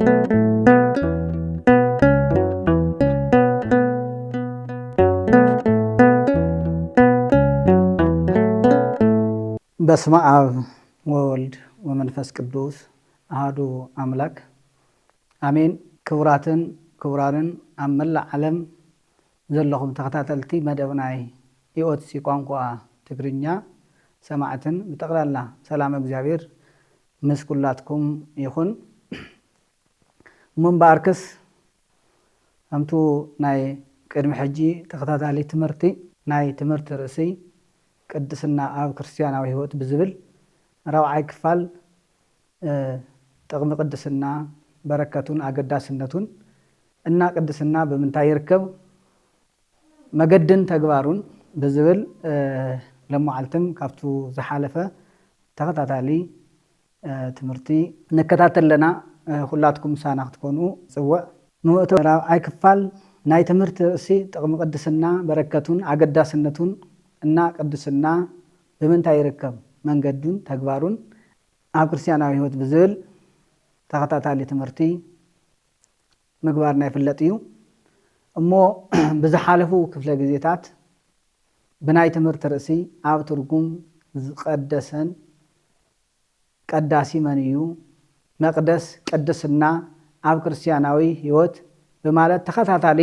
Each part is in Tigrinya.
በስመ አብ ወወልድ ወመንፈስ ቅዱስ አሐዱ አምላክ አሜን። ክቡራንን ኣብ መላእ ዓለም ዘለኹም ተኸታተልቲ መደብናይ ኢኦትሲ ቋንቋ ትግርኛ ሰማዕትን ብጠቕላላ ሰላም እግዚአብሔር ምስ ኩላትኩም ይኹን። ምንባርክስ ከምቱ ናይ ቅድሚ ሕጂ ተኸታታሊ ትምህርቲ ናይ ትምህርቲ ርእሲ ቅድስና ኣብ ክርስቲያናዊ ህይወት ብዝብል ራብዓይ ክፋል ጥቕሚ ቅድስና በረከቱን አገዳስነቱን እና ቅድስና ብምንታይ ይርከብ መገድን ተግባሩን ብዝብል ለማዓልትም ካብቱ ዝሓለፈ ተኸታታሊ ትምህርቲ ንከታተለና ሁላትኩም ሳና ክትኮኑ ጽውዕ ንውእቶ ራብዓይ ክፋል ናይ ትምህርቲ ርእሲ ጥቕሚ ቅድስና በረከቱን አገዳስነቱን እና ቅድስና ብምንታይ ይርከብ መንገዱን ተግባሩን ኣብ ክርስቲያናዊ ህይወት ብዝብል ተኸታታሊ ትምህርቲ ምግባርና ይፍለጥ እዩ እሞ ብዝሓለፉ ክፍለ ግዜታት ብናይ ትምህርቲ ርእሲ ኣብ ትርጉም ዝቀደሰን ቀዳሲ መን እዩ መቅደስ ቅድስና ኣብ ክርስቲያናዊ ህይወት በማለት ተኸታታሊ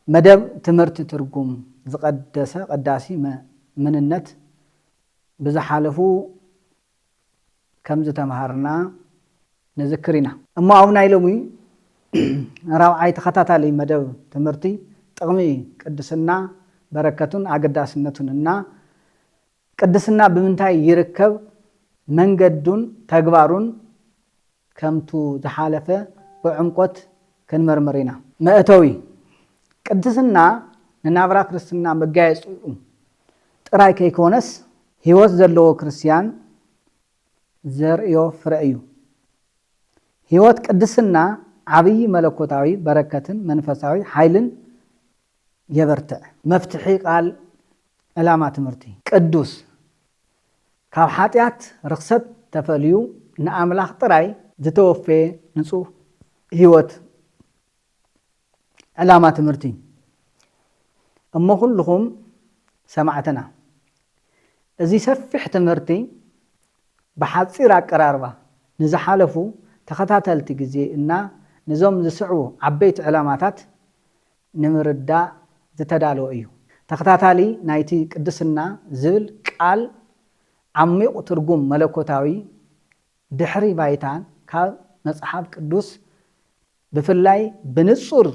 መደብ ትምህርቲ ትርጉም ዝቀደሰ ቀዳሲ ምንነት ብዝሓለፉ ከም ዝተምሃርና ንዝክር ኢና። እሞ ኣብ ናይ ሎሚ ራብዓይ ተኸታታሊ መደብ ትምህርቲ ጥቕሚ ቅድስና በረከቱን አገዳስነቱን እና ቅድስና ብምንታይ ይርከብ መንገዱን ተግባሩን ከምቱ ዝሓለፈ ብዕምቆት ክንመርምር ኢና። መእተዊ ቅድስና ንናብራ ክርስትና መጋየፂኡ ጥራይ ከይኮነስ ህይወት ዘለዎ ክርስቲያን ዘርእዮ ፍረ እዩ። ህይወት ቅድስና ዓብይ መለኮታዊ በረከትን መንፈሳዊ ሓይልን የበርትዕ። መፍትሒ ቃል ዕላማ ትምህርቲ ቅዱስ ካብ ሓጢአት ርክሰት ተፈልዩ ንኣምላኽ ጥራይ ዝተወፈየ ንጹህ ህይወት ዕላማ ትምህርቲ እሞ ኩልኩም ሰማዕትና እዚ ሰፊሕ ትምህርቲ ብሓፂር አቀራርባ ንዝሓለፉ ተኸታተልቲ ግዜ እና ንዞም ዝስዕቡ ዓበይቲ ዕላማታት ንምርዳእ ዝተዳለወ እዩ። ተኸታታሊ ናይቲ ቅድስና ዝብል ቃል ዓሚቕ ትርጉም መለኮታዊ ድሕሪ ባይታን ካብ መጽሓፍ ቅዱስ ብፍላይ ብንጹር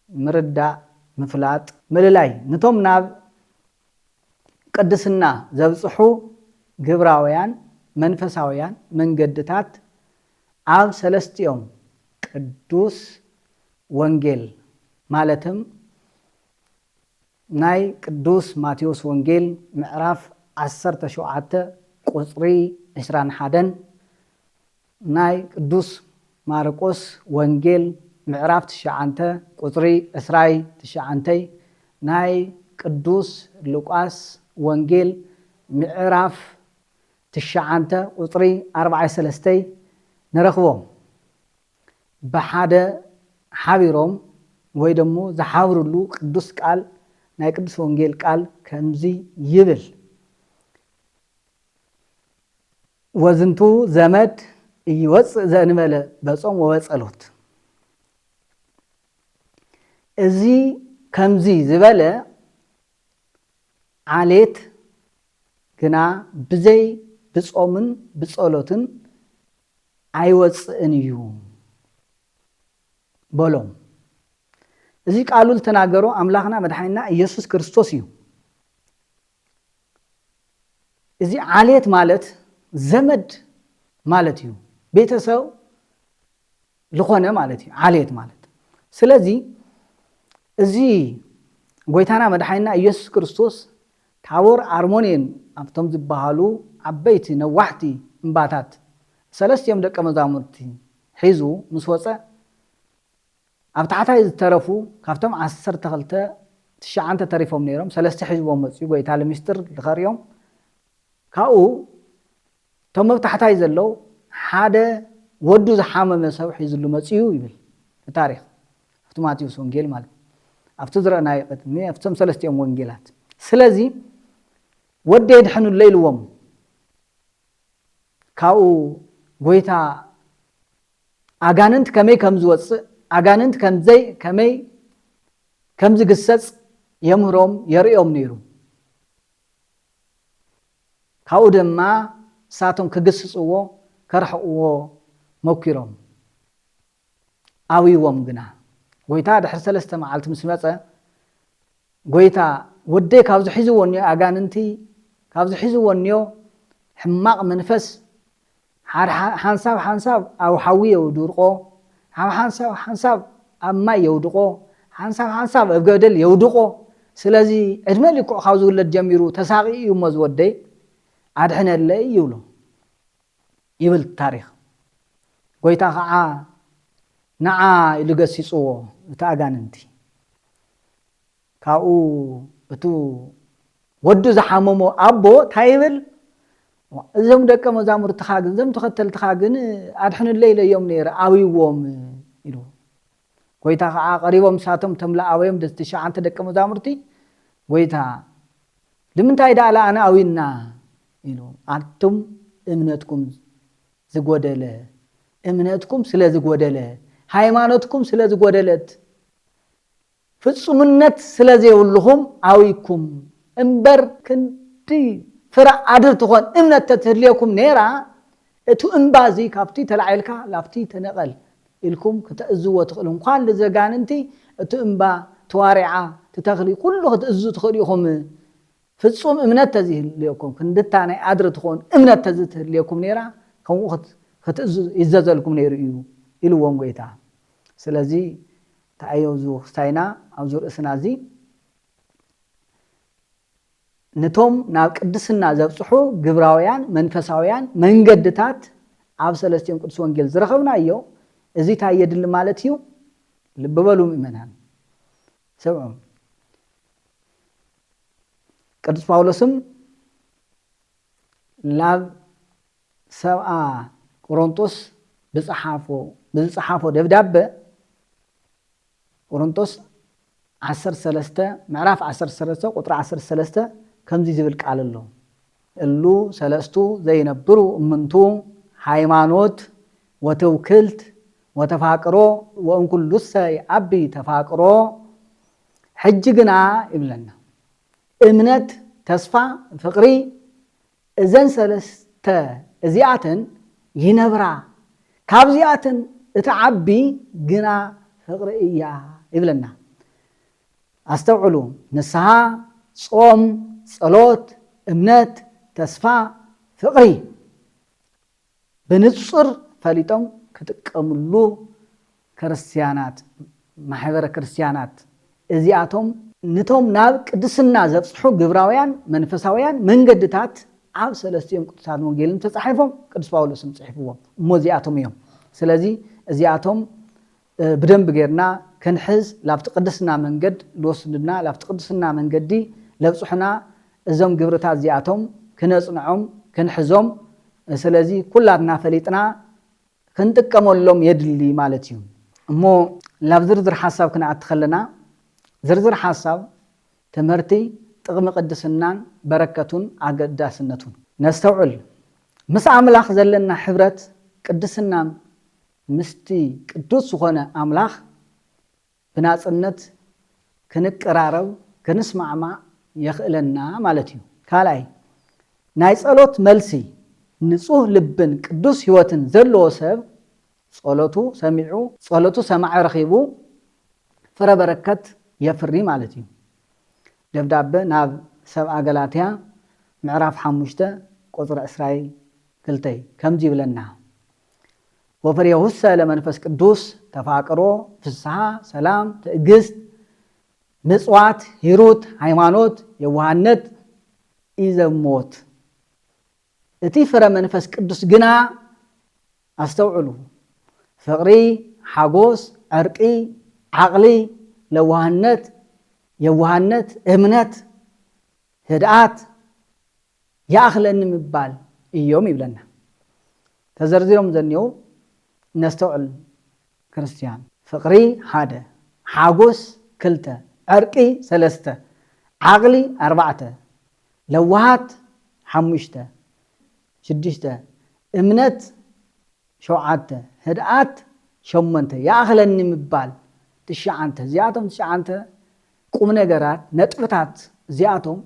ምርዳእ ምፍላጥ ምልላይ ነቶም ናብ ቅድስና ዘብጽሑ ግብራውያን መንፈሳውያን መንገድታት ኣብ ሰለስቲኦም ቅዱስ ወንጌል ማለትም ናይ ቅዱስ ማቴዎስ ወንጌል ምዕራፍ 17 ቁጽሪ 21 ናይ ቅዱስ ማርቆስ ወንጌል ምዕራፍ 9 ቁጽሪ 29 ናይ ቅዱስ ሉቃስ ወንጌል ምዕራፍ 9 ቁጽሪ 43 ንረኽቦም ብሓደ ሓቢሮም ወይ ደሞ ዝሓብሩሉ ቅዱስ ቃል ናይ ቅዱስ ወንጌል ቃል ከምዚ ይብል ወዝንቱ ዘመድ ይወፅእ ዘእንበለ በጾም ወበጸሎት እዚ ከምዚ ዝበለ ዓሌት ግና ብዘይ ብጾምን ብጸሎትን ኣይወፅእን እዩ በሎም። እዚ ቃሉ ዝተናገሮ ኣምላኽና መድሓኒና ኢየሱስ ክርስቶስ እዩ። እዚ ዓሌት ማለት ዘመድ ማለት እዩ፣ ቤተሰብ ዝኾነ ማለት እዩ ዓሌት ማለት። ስለዚ እዚ ጎይታና መድሓኒና ኢየሱስ ክርስቶስ ታቦር አርሞኒየን ኣብቶም ዝበሃሉ ዓበይቲ ነዋሕቲ እምባታት ሰለስቲኦም ደቀ መዛሙርቲ ሒዙ ምስ ወፀ ኣብ ታሕታይ ዝተረፉ ካብቶም 12 9 ተሪፎም ነይሮም ሰለስተ ሒዝቦም መፅኡ ጎይታ ለምስጥር ልኸሪዮም ካብኡ ቶም ኣብ ታሕታይ ዘለው ሓደ ወዱ ዝሓመመ ሰብ ሒዙሉ መጽዩ ይብል ታሪክ ኣብቲ ማቴዎስ ወንጌል ማለት ኣብቲ ዝረአናዮ ቅድሚ ኣብቶም ሰለስቲኦም ወንጌላት ስለዚ ወዲ የድሕኑሎ ኢልዎም ካብኡ ጎይታ ኣጋንንት ከመይ ከም ዝወፅእ ኣጋንንት ከመይ ከም ዝግሰጽ የምህሮም የርእዮም ነይሩ ካብኡ ድማ ሳቶም ክግስጽዎ ከርሕቕዎ መኪሮም ኣዊዎም ግና ጎይታ ድሕሪ 3 መዓልቲ ምስ መጸ ጎይታ ወደይ ካብ ዝሒዝዎኒዮ ኣጋንንቲ ካብ ዝሒዝዎኒዮ ሕማቕ መንፈስ ሓንሳብ ኣብ ሓዊ የውድቆ ሓንሳብ ኣብ ማይ የውድቆ ሓንሳብ ኣብ ገደል የውድቆ ስለዚ ዕድመ ልክዕ ካብ ዝውለድ ጀሚሩ ተሳቒዩ እሞ ዝወደይ ኣድሕነለይ ይብሎ ይብል ታሪክ ጎይታ ከዓ ንዓ ኢሉ ገሲጽዎ እቲ ኣጋንንቲ ካብኡ እቲ ወዱ ዝሓመሞ ኣቦ እንታይ ይብል እዞም ደቀ መዛሙርትኻ ግን እዞም ተኸተልትኻ ግን ኣድሕንለይ ኢለዮም ነይረ ኣዊዎም ኢሉ ጎይታ ከዓ ቀሪቦም ሳቶም ተምለኣወዮም 9 ደቀ መዛሙርቲ ጎይታ ንምንታይ ዳኣላ ኣነ ኣዊና ኢሉ ኣንቱም እምነትኩም ዝጎደለ እምነትኩም ስለ ዝጎደለ ሃይማኖትኩም ስለ ዝጎደለት ፍጹምነት ስለ ዘይብልኹም ኣዊኩም እምበር ክንዲ ፍራ ኣድር ትኾን እምነት ተትህልየኩም ነይራ እቲ እምባዚ ካብቲ ተላዒልካ ላፍቲ ተነቐል ኢልኩም ክትእዝዎ ትኽእሉ እንኳን ለዘጋንንቲ እቲ እምባ ተዋሪዓ ትተኽሊ ኩሉ ክትእዙ ትኽእሉ ኢኹም ፍጹም እምነት ተዝህልየኩም ክንድታ ናይ ኣድር ትኾን እምነት ተዝህልየኩም ነይራ ከምኡ ክትእዙ ይዘዘልኩም ነይሩ እዩ ኢልዎም ጎይታ ስለዚ ተኣየው ዝውክስታይና ኣብ ዝርእስና እዚ ነቶም ናብ ቅድስና ዘብጽሑ ግብራውያን መንፈሳውያን መንገድታት ኣብ ሰለስቲኦም ቅዱስ ወንጌል ዝረኸብናዮ እዚ እንታይ የድሊ ማለት እዩ ልብ በሉ ምእመናን ሰምዑ ቅዱስ ጳውሎስም ላብ ሰብኣ ቆሮንቶስ ብዝጸሓፎ ደብዳቤ ቆሮንቶስ 13 ምዕራፍ 13 ቁጥሪ 13 ከምዚ ዝብል ቃል ኣሎ እሉ ሰለስቱ ዘይነብሩ እምንቱ ሃይማኖት ወተውክልት ወተፋቅሮ ወእንኩሉሰ ይዓቢ ተፋቅሮ ሕጂ ግና ይብለና እምነት ተስፋ ፍቅሪ እዘን ሰለስተ እዚኣተን ይነብራ ካብዚኣተን እቲ ዓቢ ግና ፍቅሪ እያ ይብለና ኣስተውዕሉ ንስሓ ጾም ጸሎት እምነት ተስፋ ፍቅሪ ብንጹር ፈሊጦም ክጥቀምሉ ክርስቲያናት ማሕበረ ክርስቲያናት እዚኣቶም ነቶም ናብ ቅድስና ዘብጽሑ ግብራውያን መንፈሳውያን መንገድታት ኣብ ሰለስቲኦም ቅዱሳት ወንጌልን ተጻሒፎም ቅዱስ ጳውሎስም ጽሒፍዎም እሞ እዚኣቶም እዮም ስለዚ እዚኣቶም ብደንብ ጌርና ክንሕዝ ላብቲ ቅድስና መንገድ ልወስድና ላብቲ ቅድስና መንገዲ ለብጽሑና እዞም ግብርታት እዚኣቶም ክነጽንዖም ክንሕዞም ስለዚ ኩላትና ፈሊጥና ክንጥቀመሎም የድሊ ማለት እዩ እሞ ላብ ዝርዝር ሓሳብ ክንኣቲ ከለና ዝርዝር ሓሳብ ትምህርቲ ጥቕሚ ቅድስናን በረከቱን ኣገዳስነቱን ነስተውዕል ምስ ኣምላኽ ዘለና ሕብረት ቅድስና ምስቲ ቅዱስ ዝኾነ ኣምላኽ ብናጽነት ክንቀራረብ ክንስማዕማዕ የኽእለና ማለት እዩ ካልኣይ ናይ ጸሎት መልሲ ንጹህ ልብን ቅዱስ ህይወትን ዘለዎ ሰብ ጸሎቱ ሰማዕ ረኺቡ ፍረ በረከት የፍሪ ማለት እዩ ደብዳቤ ናብ ሰብኣ ገላትያ ምዕራፍ 5 ቁጥሪ 22 ከምዚ ይብለና ወፍሬሁሰ ለመንፈስ ቅዱስ ተፋቅሮ ፍስሓ ሰላም ትዕግስት ምጽዋት ሂሩት ሃይማኖት የዋህነት ኢዘሞት እቲ ፍረ መንፈስ ቅዱስ ግና ኣስተውዕሉ ፍቅሪ ሓጎስ ዕርቂ ዓቕሊ ለዋህነት የዋህነት እምነት ህድኣት ያእኽለኒ ምባል እዮም ይብለና ተዘርዚሮም ዘኒው نستوعل كريستيان فقري حادة حاجوس كلته عرقي سلسته عقلي 4 لوهات 5 6 امنت 7 هدأت 8 ياخلني مبال 9 زياتهم 9 قوم نغرات نطفتات زياتهم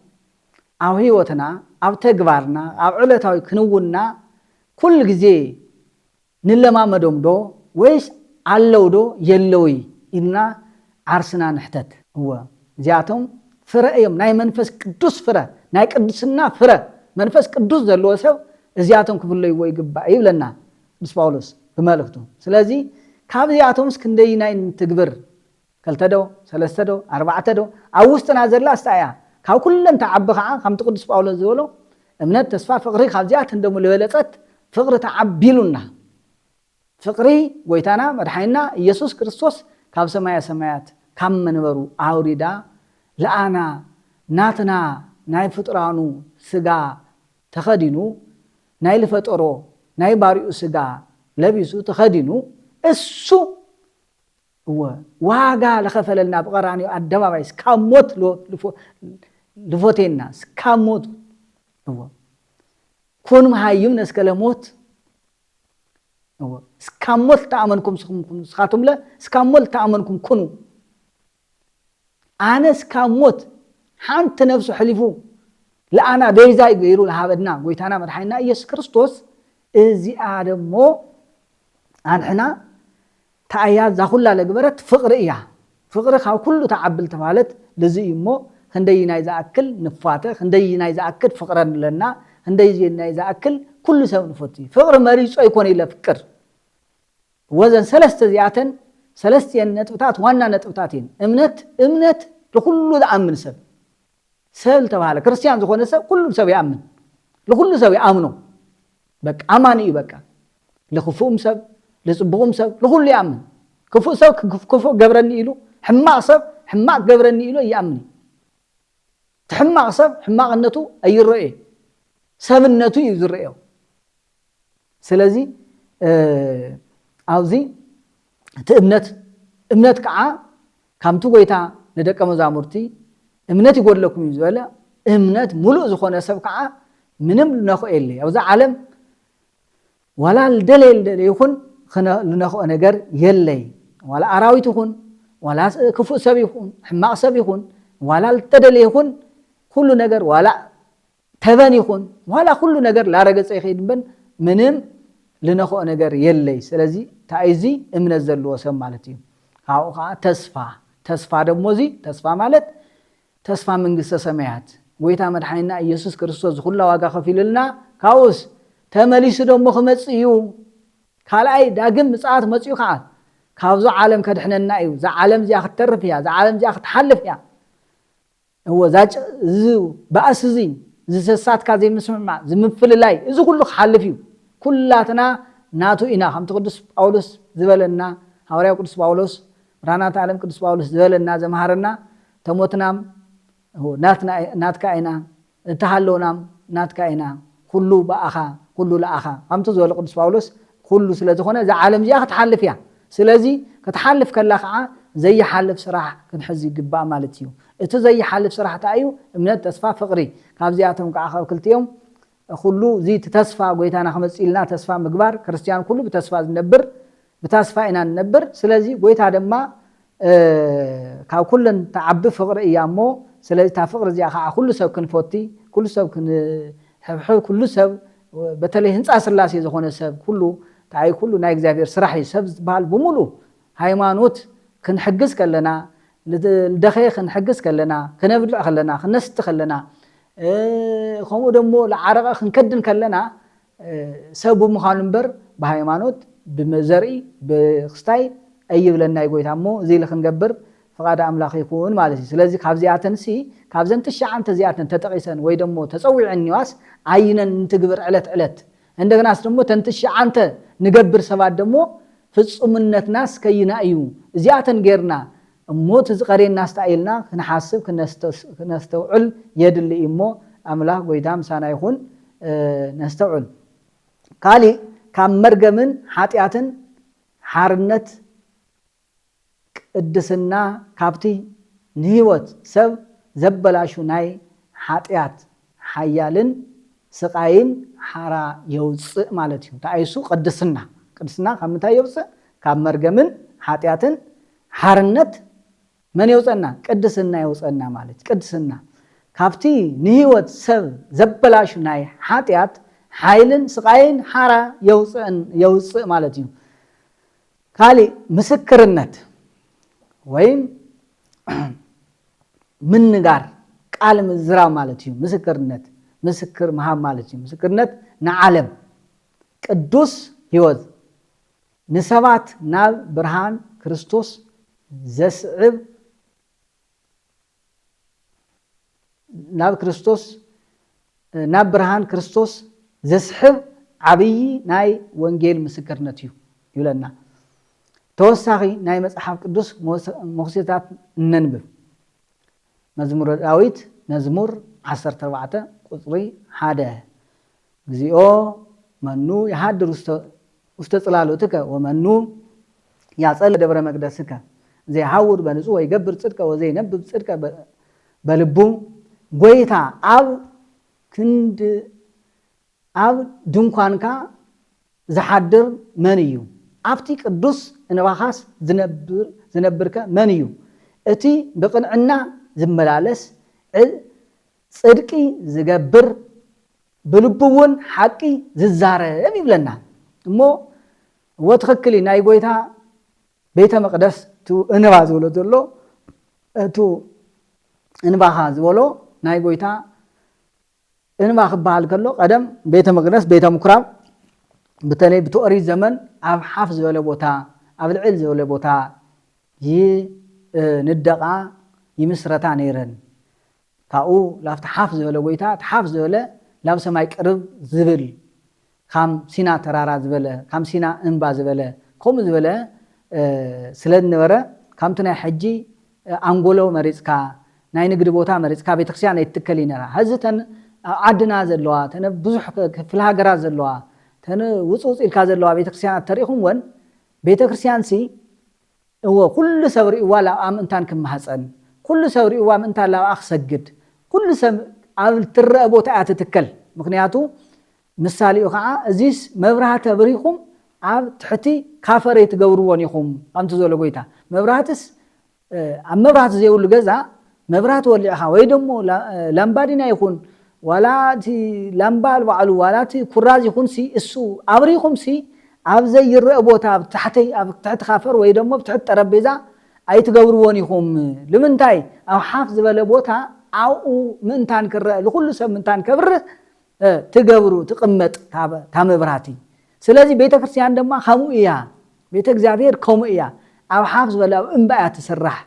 او هيوتنا او تغبارنا او علتاوي كنونا كل غزي نلمامدوم دو ويس علو دو يلوي إلنا عرسنا نحتت هو زياتهم فرأيهم ناي منفس قدوس فرأ ناي قدسنا فرأ منفس قدوس زلو سو زياتهم كفلو يقبا يبلنا بس باولوس بمالكتو سلازي كاب زياتهم سكندي ناي تقبر كالتدو 3 4 اوستنا زلا استايا كاو كلن تعبخا كم تقدس باولوس زولو امنت تسفا فقري كاب زيات اندمو لبلصت فقر تعبيلنا فقري ويتانا مدحينا يسوع كريستوس كاب سمايات كم منبرو اوريدا لأنا ناتنا ناي فطرانو سغا تخدينو ناي لفطرو ناي باريو سغا لبيسو تخدينو اسو هو واغا لخفللنا بقرانيو ادبابايس كاموت لفوتينا كاموت هو كون مهايم نسكلموت هو سكاموت تامنكم سخاتم له سكاموت تامنكم كونوا أنا سكاموت حانت نفسه حلفو لا أنا بيزاي غيرو لهابدنا قويتانا مدحينا يسوع كريستوس ازي ادمو انحنا تايات زاخلا لغبرت فقر ايا فقر خاو كله تعبل تمالت لزي مو هندينا اذا اكل نفاته هندينا اذا اكل فقرن لنا هندينا اذا اكل كل سو نفوتي فقر مريص يكون الى فقر وزن 3 زياتن 3 نطبطات وانا نطبطاتين امنت لكل امن سب تبعله كريستيان زخونه سب كل سب يامن لكل سب يامنوا بك اماني بك لخفوم سب لصبغم سب لكل يامن كفو سب كفو جبرني يلو حماق سب حماق جبرني يلو يامن تحماق سب حماقنتو ايرئ سبنتو يزرئو سلازي اوزي امنت كዓ كامتو ጎይታ ለደቀ መዛሙርቲ እምነት ይጎድለኩም ይዘለ እምነት ሙሉእ ዝኾነ ሰብ ከዓ ምንም ልነኽእል ኣብዛ ዓለም ወላ ልደለል ይኹን ልነኽኦ ነገር የለይ ወላ አራዊት ይኹን ወላ ክፉእ ሰብ ይኹን ሕማቕ ሰብ ይኹን ወላ ልተደለ ይኹን ኩሉ ነገር ወላ ተበን ይኹን ወላ ኩሉ ነገር ላረገፀ ይኸይድበን ምንም ልነኽኦ ነገር የለይ ስለዚ ታይዚ እምነት ዘለዎ ሰብ ማለት እዩ ካው ተስፋ ደሞ እዚ ተስፋ ማለት ተስፋ መንግስተ ሰማያት ጎይታ መድኃኒና ኢየሱስ ክርስቶስ ሁሉ ዋጋ ከፊልልና ካውስ ተመሊሱ ደሞ ከመጽዩ ካልአይ ዳግም ምጽአት መጽዩ ከዓ ካብዙ ዓለም ከድሕነና እዩ ዛ ዓለም ዚያ ክትተርፍ ያ ዛ ዓለም ዚያ ክትሓልፍ ያ هو ዛጭ ባእስዚ ዝሰሳት ካዘ ምስምማ ዝምፍልላይ እዚ ሁሉ ክሓልፍ እዩ ኩላትና ናቱ ኢና ከምቲ ቅዱስ ጳውሎስ ዝበለና ሐዋርያው ቅዱስ ጳውሎስ ብርሃናት ዓለም ቅዱስ ጳውሎስ ዝበለና ዘመሃረና ተሞትናም ናትካ ኢና እንተሃለውናም ናትካ ኢና ኩሉ በአኻ ኩሉ ለአኻ ከምቲ ዝበለ ቅዱስ ጳውሎስ ኩሉ ስለዝኾነ ዛ ዓለም ዚያ ክትሓልፍ እያ ስለዚ ክትሓልፍ ከላ ከዓ ዘይሓልፍ ስራሕ ክንሕዝ ይግባእ ማለት እዩ እቲ ዘይሓልፍ ስራሕ እንታይ እዩ እምነት ተስፋ ፍቅሪ ካብዚኣቶም ከዓ ካብ ክልቲኦም ኩሉ ዚ ተስፋ ጎይታና ከመጽኢልና ተስፋ ምግባር ክርስቲያን ኩሉ በተስፋ ዝነብር በተስፋ ኢና ነብር ስለዚ ጎይታ ደማ ካብ ኩለን ተዓቢ ፍቅሪ እያሞ ስለዚ ታ ፍቅሪ እዚኣ ከዓ ኩሉ ሰብ ክንፈቲ ኩሉ ሰብ ክንሕብሕ ኩሉ ሰብ በተለይ ህንፃ ስላሴ ዝኾነ ሰብ ኩሉ ታይ ኩሉ ናይ እግዚአብሔር ስራሕ ሰብ ዝበሃል በሙሉ ሃይማኖት ክንሕግዝ ከለና ለደኸይ ክንሕግዝ ከለና ክነብልዕ ከለና ክነስት ከለና ከምኡ ደሞ ለዓረቀ ክንከድን ከለና ሰብ ምዃኑ እምበር በሃይማኖት በመዘርኢ በክስታይ አይብለና ይጎይታሞ እዚ ለክንገብር ፈቃድ አምላኽ ይኩን ማለት እዩ ስለዚ ካብዚያተንሲ ካብዘን ተሻዓንተ ዚያተን ተጠቂሰን ወይ ደሞ ተጸዊዕን ይዋስ አይነን እንትግብር ዕለት እንደገናስ ደሞ ተንተሻዓንተ ንገብር ሰባት ደሞ ፍጹምነትናስ ከይና እዩ እዚያተን ጌርና እሞት ዝቀሬና ስታይልና ክንሓስብ ክነስተውዕል የድል እሞ አምላኽ ጎይታም ሳና ይኹን ነስተውዕል ካሊ ካብ መርገምን ኃጢአትን حارنت قدسنا كابتي نهيوت سب زبلاشو ناي حاتيات حيالن سقاين حارا يوصء مالتيو تايسو قدسنا كمتا يوصء كاب مرغمن حاتياتن حارنت من يوصنا قدسنا يوصنا مالت قدسنا كابتي نهيوت سب زبلاشو ناي حاتيات حايلن سقاين حارا يوصء مالتيو كالي مسكرنت وين من نغار قال مزرا مالتيو مسكرنت مسكر مها مالتيو مسكرنت نعلم قدوس هيوت نسبات ناب برهان كريستوس زسعب ناب كريستوس ناب برهان كريستوس زسحب عبي ناي وانجيل مسكرنتيو يولنا توساغي ناي مصحف قدوس مخصيتات ننبب مزمور داويت مزمور 14 قصري حاده غزيو منو يحضر استطلالوتك ومنو يصل دبر مقدسك زي حاور بنصو ويغبر صدق وزي نبب صدق بلبو غويتا اب كند اب دنكانكا زحدر منيو ابتي قدوس انباخاس زنبرك منيو اتي بقنعنا زملالس صدقي زغبر بلبون حقي ززارب يبلنا مو وتخكلي ناي غويتا بيت مقدس تو انبا زولو دلو تو انباخا زولو ناي غويتا انباخ بحال كلو قدم بيت مقدس بيت مكرام بتني بتوري زمن اب حافظ ولا بوتا اب العلز ولا بوتا ي ندقا يمسرتا نيرن تاو لافت حافظ ولا غويتا حافظ ولا لاب سماي قرب زبل خام سينا ترارا زبله خام سينا انبا زبله كوم زبله سلن نبره كامتنا حجي انغولو مريصكا ناي نغد بوتا مريصكا بيتخسيان يتكلينرا هزتن عدنا زلوا تن بزح في الهاجرا زلوا تن وصوص الكا زلوا بيتخسيان تاريخهم ون بيتخسيان سي هو كل سوري ولا ام انتان كمحصن كل سوري وام انت لا اخسجد كل سم اب ترى بوتا اتتكل مخنياتو مثالي وخا ازيس مبرهات بريخم اب تحتي كافري تغورون يخم انت زول غويتا مبرهاتس ام مبرهات زيول غزا مبرهات وليها وي دمو لامبادينا يكون ولا تي لامبال وعلو ولا تي كراز يكون سي اسو ابريخم سي اب زي يرى بوتا تحتي اب تحت خافر وي دمو تحت طربيزا اي تغورون يخم لمنتاي او حافظ بلا بوتا او منتان كره لكل سب منتان كبر تغبرو تقمط تامبراتي ስለዚህ ቤተክርስቲያን ደማ ኸሙያ ቤተ እግዚአብሔር ኸሙያ አብ ሐፍዝ ወላ እንባያ ተሰራህ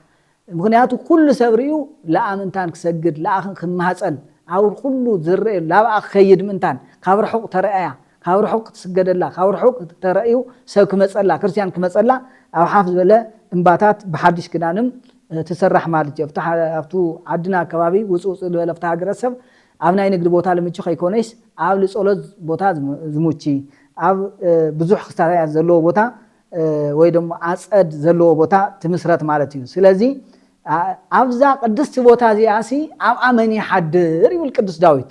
ምክንያቱ ኩሉ ሰብሪው ለአምንታን ክሰግድ ለአኽን ክማሐፀን አው ኩሉ ዝረ ላብአኽ ኸይድ ምንታን ካብርሑቅ ተረአያ ካብርሑቅ ትስገደላ ካብርሑቅ ተረአዩ ሰብ ክመጸላ ክርስቲያን ክመጸላ አብ ሐፍዝ ወላ እንባታት በሐዲስ ክዳንም ተሰራህ ማለት ይፍታህ አፍቱ አድና አካባቢ ውጹጽ ለፍታ ሀገረሰብ አብናይ ንግድ ቦታ ለምጭ ኸይኮነስ አብ ለጾሎት ቦታ ዝሙቺ አብ ብዙሕ ክስታያ ዘለዎ ቦታ ወይ ደሞ አጸድ ዘለዎ ቦታ ትምስረት ማለት እዩ ስለዚህ አብዛ ቅድስት ቦታ ዚያሲ አብ አመኒ ሐድር ይብል ቅዱስ ዳዊት